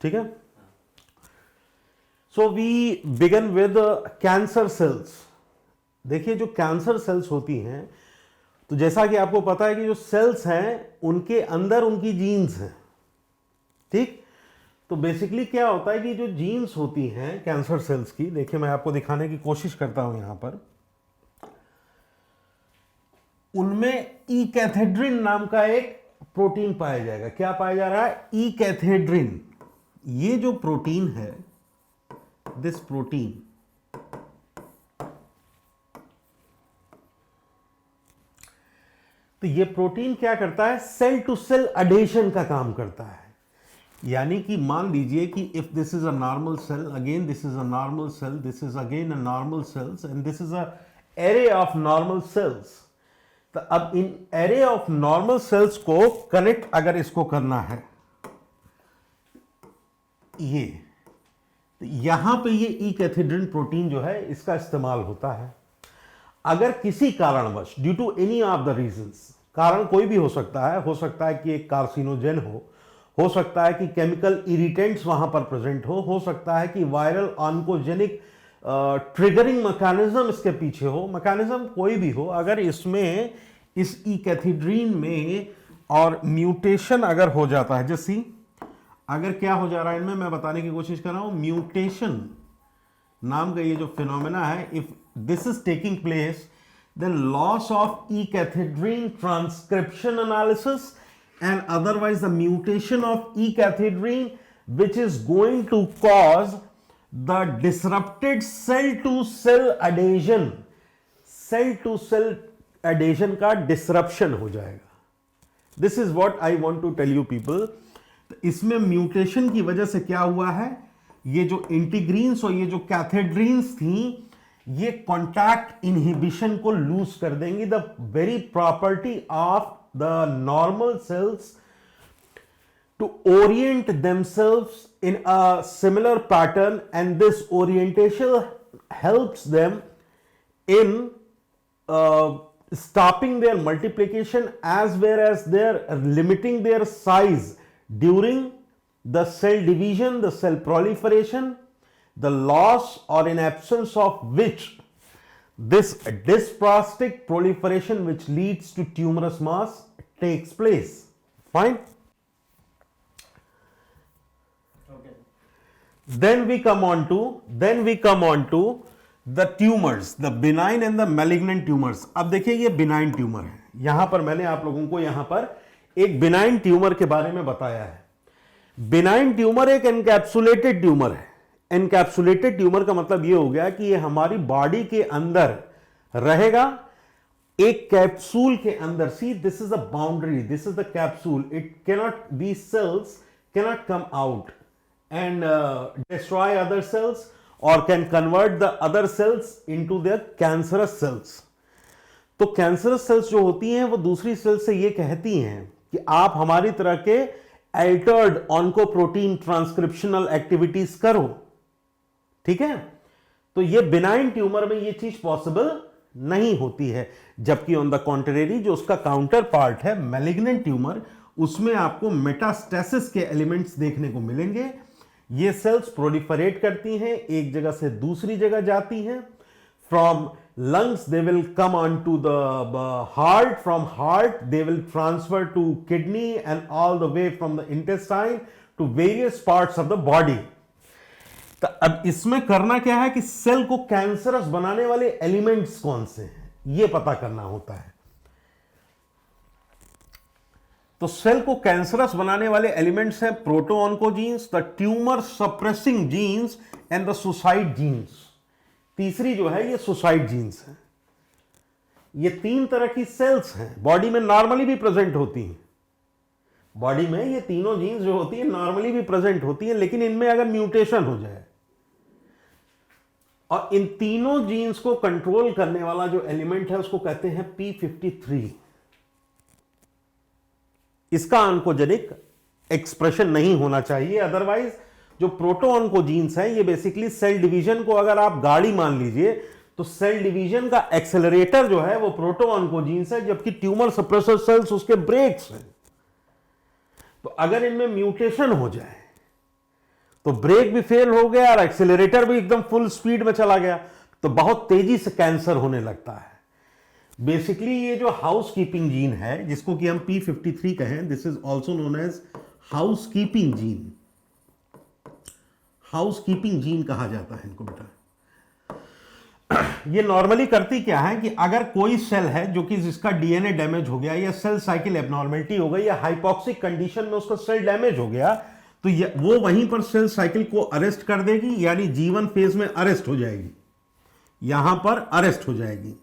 ठीक है। So we begin with cancer cells. देखिए जो कैंसर सेल्स होती हैं, तो जैसा कि आपको पता है कि जो सेल्स हैं उनके अंदर उनकी जीन्स हैं, ठीक। तो बेसिकली क्या होता है कि जो जीन्स होती हैं कैंसर सेल्स की, देखिए मैं आपको दिखाने की कोशिश करता हूं यहां पर, उनमें ई कैथेड्रिन नाम का एक प्रोटीन पाया जाएगा। क्या पाया जा रहा है? ई कैथेड्रिन। ये जो प्रोटीन है, दिस प्रोटीन, तो ये प्रोटीन क्या करता है? सेल टू सेल अडेशन का काम करता है। यानी कि मान लीजिए कि if this is a normal cell, again this is a normal cell, this is again a normal cells, and this is a array of normal cells. तो अब इन एरे ऑफ नॉर्मल सेल्स को कनेक्ट अगर इसको करना है, ये तो यहां पे ये ई कैथेड्रिन प्रोटीन जो है इसका इस्तेमाल होता है। अगर किसी कारणवश, due to any of the reasons, कारण कोई भी हो सकता है कि एक कार्सिनोजेन हो सकता है कि केमिकल इरिटेंट्स वहां पर प्रेजेंट हो सकता है कि वायरल ऑन्कोजेनिक ट्रिगरिंग मैकेनिज्म इसके पीछे हो, मैकेनिज्म कोई भी हो, अगर इसमें इस ई कैथेड्रिन में और म्यूटेशन अगर हो जाता है, जैसी अगर क्या हो जा रहा है इनमें, मैं बताने की कोशिश कर रहा हूं, म्यूटेशन नाम का ये जो फिनोमेना है, if this is taking place, then loss of E-cathedrine transcription analysis and otherwise the mutation of E-cathedrine, which is going to cause the disrupted cell to cell adhesion, cell to cell adhesion का disruption हो जाएगा। This is what I want to tell you people। तो इसमें mutation की वजह से क्या हुआ है, ये जो इंटीग्रीन्स और ये जो कैथेड्रीन्स थी, ये कॉन्टैक्ट इनहिबिशन को लूज कर देंगी। The very property of the normal cells to orient themselves in a similar pattern, and this orientation helps them in stopping their multiplication as well as their limiting their size during the cell division, the cell proliferation, the loss or in absence of which this dysplastic proliferation which leads to tumorous mass takes place. Fine. Okay. Then we come on to the tumors, the benign and the malignant tumors। अब देखिए ये benign tumour है, यहां पर मैंने आप लोगों को यहां पर एक benign ट्यूमर के बारे में बताया है। benign ट्यूमर एक एनकैप्सुलेटेड ट्यूमर है। एनकैप्सुलेटेड ट्यूमर का मतलब ये हो गया कि ये हमारी बॉडी के अंदर रहेगा, एक कैप्सूल के अंदर। See this is a boundary, this is the capsule, it cannot, these cells cannot come out and destroy other sales or can convert the other cells into their cancerous cells। तो cancerous cells जो होती हैं वो दूसरी sales से ये कहती हैं कि आप हमारी तरह के अल्टर्ड ऑन्कोप्रोटीन ट्रांसक्रिप्शनल एक्टिविटीज करो, ठीक है। तो ये बिनाइन ट्यूमर में ये चीज पॉसिबल नहीं होती है, जबकि ऑन द कॉन्ट्रेरी जो उसका काउंटर पार्ट है मैलिग्नेंट ट्यूमर, उसमें आपको मेटास्टेसिस के एलिमेंट्स देखने को मिलेंगे। ये सेल्स प्रोलिफरेट करती हैं, एक जगह से दूसरी जगह जाती हैं। From lungs they will come on to the heart, from heart they will transfer to kidney and all the way from the intestine to various parts of the body. तो अब इसमें करना क्या है कि सेल को कैंसरस बनाने वाले एलिमेंट्स कौन से हैं ये पता करना होता है। तो सेल को कैंसरस बनाने वाले एलिमेंट्स हैं protooncogenes, the tumour suppressing genes and the suicide genes. तीसरी जो है ये सुसाइड जीन्स है। ये तीन तरह की सेल्स हैं, बॉडी में नॉर्मली भी प्रेजेंट होती हैं। बॉडी में ये तीनों जीन्स जो होती है नॉर्मली भी प्रेजेंट होती है, लेकिन इनमें अगर म्यूटेशन हो जाए और इन तीनों जीन्स को कंट्रोल करने वाला जो एलिमेंट है उसको कहते हैं P53। इसका ऑन्कोजेनिक एक्सप्रेशन नहीं होना चाहिए, अदरवाइज जो प्रोटोऑन्कोजीन्स हैं ये बेसिकली सेल डिवीजन को, अगर आप गाड़ी मान लीजिए तो सेल डिवीजन का एक्सेलरेटर जो है वो प्रोटोऑन्कोजीन्स है, जबकि ट्यूमर सप्रेसर सेल्स उसके ब्रेक्स हैं। तो अगर इनमें म्यूटेशन हो जाए तो ब्रेक भी फेल हो गया और एक्सेलरेटर भी एकदम फुल स्पीड में चला गया, तो बहुत तेजी से कैंसर होने लगता है। बेसिकली ये जो हाउस कीपिंग जीन है, जिसको कि हम P53 कहें, this is also known as housekeeping gene. Housekeeping gene कहा जाता है इनको बेटा। ये नॉर्मली करती क्या है कि अगर कोई सेल है जो कि जिसका डीएनए डैमेज हो गया या सेल साइकिल एबनॉर्मलिटी हो गई या हाइपोक्सिक कंडीशन में उसका सेल डैमेज हो गया, तो वो वहीं पर सेल साइकिल को अरेस्ट कर देगी, यानी G1 फेज में अरेस्ट हो जाएगी, यहां पर अरेस्ट हो जाएगी।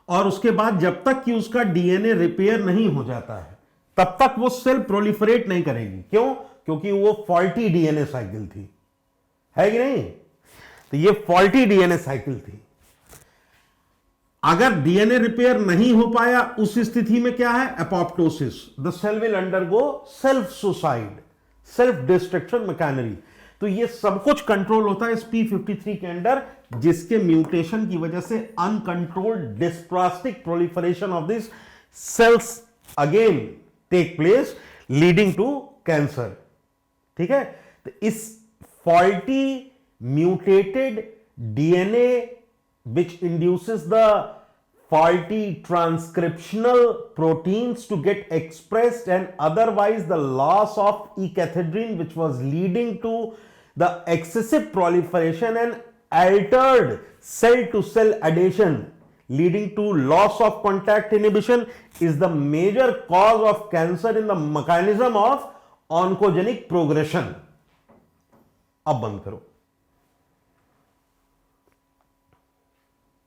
और उसके बाद जब तक कि उसका डीएनए रिपेयर नहीं हो जाता है तब तक वो सेल प्रोलिफरेट नहीं करेगी। क्यों? क्योंकि वो फॉल्टी डीएनए साइकिल थी, है कि नहीं? तो ये फॉल्टी डीएनए साइकिल थी। अगर डीएनए रिपेयर नहीं हो पाया, उस स्थिति में क्या है? Apoptosis. The cell will undergo self suicide, self destruction machinery. तो ये सब कुछ कंट्रोल होता है इस P53 के अंदर, जिसके म्यूटेशन की वजह से uncontrolled dysplastic proliferation of this cells again take place, leading to cancer. ठीक है? तो इस faulty mutated DNA which induces the faulty transcriptional proteins to get expressed, and otherwise the loss of E-cathedrine which was leading to the excessive proliferation and altered cell to cell adhesion leading to loss of contact inhibition is the major cause of cancer in the mechanism of oncogenic progression। अब बंद करो।